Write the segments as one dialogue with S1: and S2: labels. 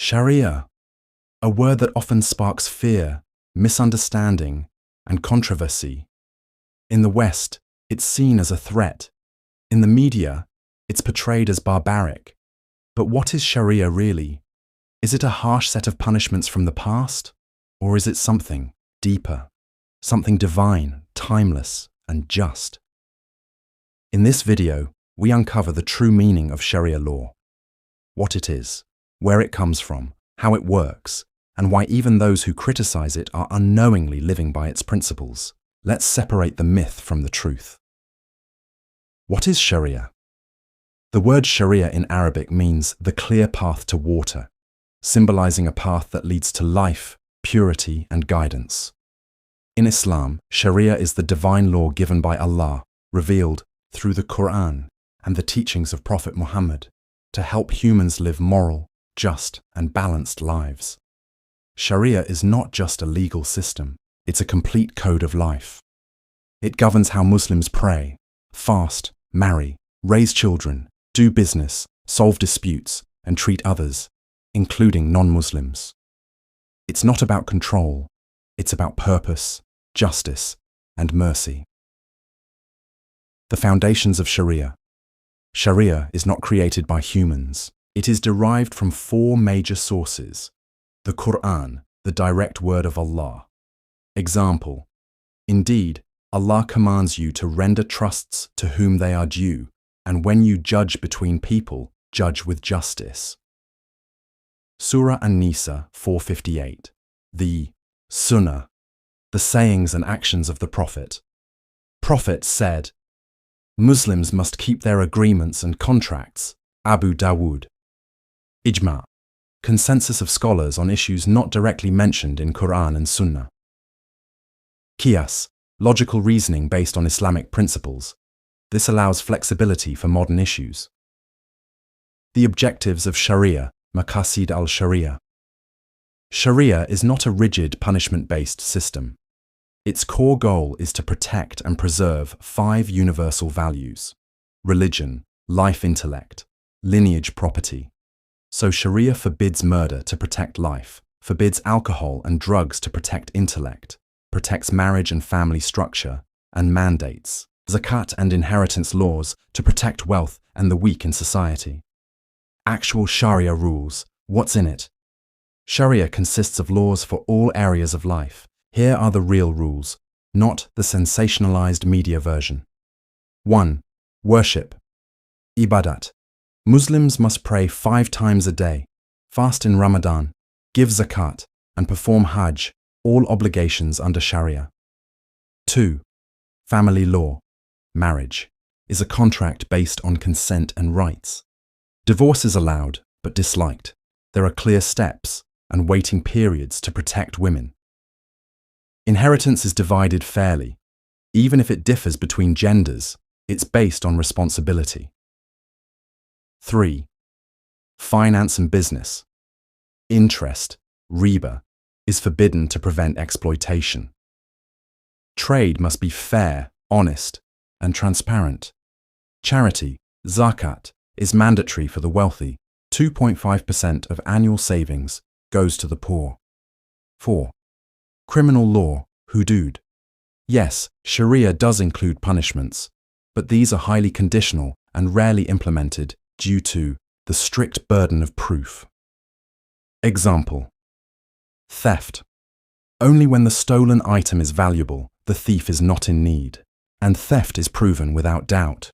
S1: Sharia, a word that often sparks fear, misunderstanding, and controversy. In the West, it's seen as a threat. In the media, it's portrayed as barbaric. But what is Sharia really? Is it a harsh set of punishments from the past? Or is it something deeper, something divine, timeless, and just? In this video, we uncover the true meaning of Sharia law, what it is, where it comes from, how it works, and why even those who criticize it are unknowingly living by its principles. Let's separate the myth from the truth. What is Sharia? The word Sharia in Arabic means the clear path to water, symbolizing a path that leads to life, purity, and guidance. In Islam, Sharia is the divine law given by Allah, revealed through the Qur'an and the teachings of Prophet Muhammad, to help humans live moral, just, and balanced lives. Sharia is not just a legal system, it's a complete code of life. It governs how Muslims pray, fast, marry, raise children, do business, solve disputes, and treat others, including non-Muslims. It's not about control, it's about purpose, justice, and mercy. The foundations of Sharia. Sharia is not created by humans. It is derived from four major sources. The Qur'an, the direct word of Allah. Example: Indeed, Allah commands you to render trusts to whom they are due, and when you judge between people, judge with justice. Surah An-Nisa 458. The Sunnah, the sayings and actions of the Prophet. Prophet said, Muslims must keep their agreements and contracts. Abu Dawood. Ijma, consensus of scholars on issues not directly mentioned in Qur'an and Sunnah. Qiyas, logical reasoning based on Islamic principles. This allows flexibility for modern issues. The objectives of Sharia, Maqasid al-Sharia. Sharia is not a rigid punishment-based system. Its core goal is to protect and preserve 5 universal values: religion, life intellect, lineage property. So Sharia forbids murder to protect life, forbids alcohol and drugs to protect intellect, protects marriage and family structure, and mandates zakat and inheritance laws to protect wealth and the weak in society. Actual Sharia rules. What's in it? Sharia consists of laws for all areas of life. Here are the real rules, not the sensationalized media version. 1. Worship. Ibadat. Muslims must pray 5 times a day, fast in Ramadan, give zakat, and perform Hajj, all obligations under Sharia. 2. Family law. Marriage is a contract based on consent and rights. Divorce is allowed, but disliked. There are clear steps and waiting periods to protect women. Inheritance is divided fairly. Even if it differs between genders, it's based on responsibility. 3. Finance and business. Interest, riba, is forbidden to prevent exploitation. Trade must be fair, honest, and transparent. Charity, zakat, is mandatory for the wealthy. 2.5% of annual savings goes to the poor. 4. Criminal law, hudud. Yes, Sharia does include punishments, but these are highly conditional and rarely implemented due to the strict burden of proof. Example: theft. Only when the stolen item is valuable, the thief is not in need, and theft is proven without doubt.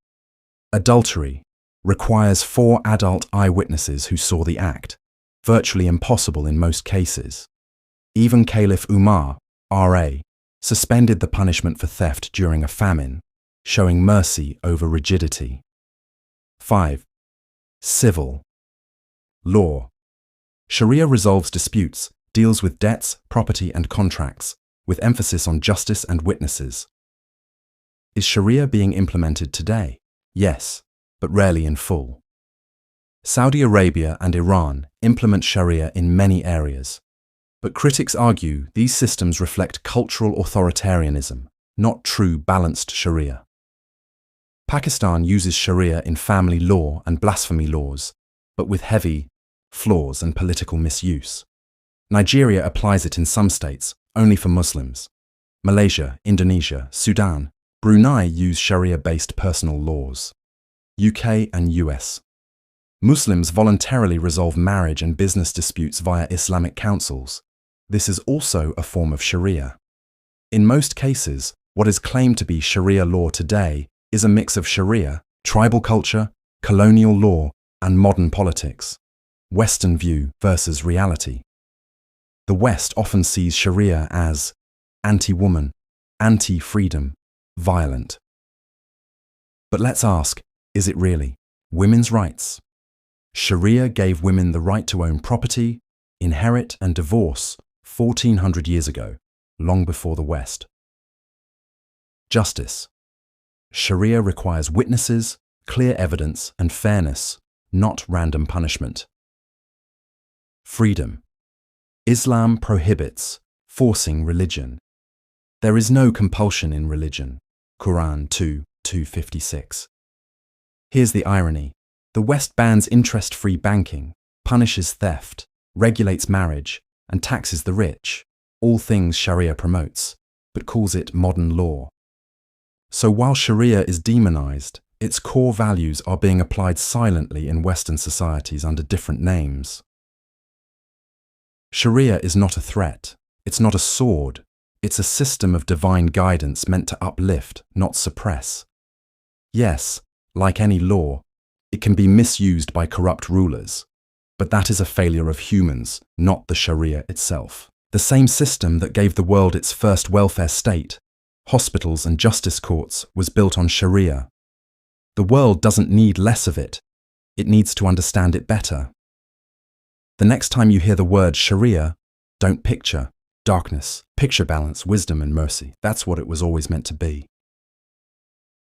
S1: Adultery requires 4 adult eyewitnesses who saw the act, virtually impossible in most cases. Even Caliph Umar, R.A., suspended the punishment for theft during a famine, showing mercy over rigidity. 5. Civil law. Sharia resolves disputes, deals with debts, property, and contracts, with emphasis on justice and witnesses. Is Sharia being implemented today? Yes, but rarely in full. Saudi Arabia and Iran implement Sharia in many areas, but critics argue these systems reflect cultural authoritarianism, not true balanced Sharia. Pakistan uses Sharia in family law and blasphemy laws, but with heavy flaws, and political misuse. Nigeria applies it in some states, only for Muslims. Malaysia, Indonesia, Sudan, Brunei use Sharia-based personal laws. UK and US. Muslims voluntarily resolve marriage and business disputes via Islamic councils. This is also a form of Sharia. In most cases, what is claimed to be Sharia law today is a mix of Sharia, tribal culture, colonial law, and modern politics. Western view versus reality. The West often sees Sharia as anti-woman, anti-freedom, violent. But let's ask, is it really? Women's rights. Sharia gave women the right to own property, inherit and divorce 1400 years ago, long before the West. Justice. Sharia requires witnesses, clear evidence, and fairness, not random punishment. Freedom. Islam prohibits forcing religion. There is no compulsion in religion. Qur'an 2:256. Here's the irony. The West bans interest-free banking, punishes theft, regulates marriage, and taxes the rich, all things Sharia promotes, but calls it modern law. So while Sharia is demonized, its core values are being applied silently in Western societies under different names. Sharia is not a threat. It's not a sword. It's a system of divine guidance meant to uplift, not suppress. Yes, like any law, it can be misused by corrupt rulers, but that is a failure of humans, not the Sharia itself. The same system that gave the world its first welfare state, hospitals and justice courts, was built on Sharia. The world doesn't need less of it. It needs to understand it better. The next time you hear the word Sharia, don't picture darkness, picture balance, wisdom and mercy. That's what it was always meant to be.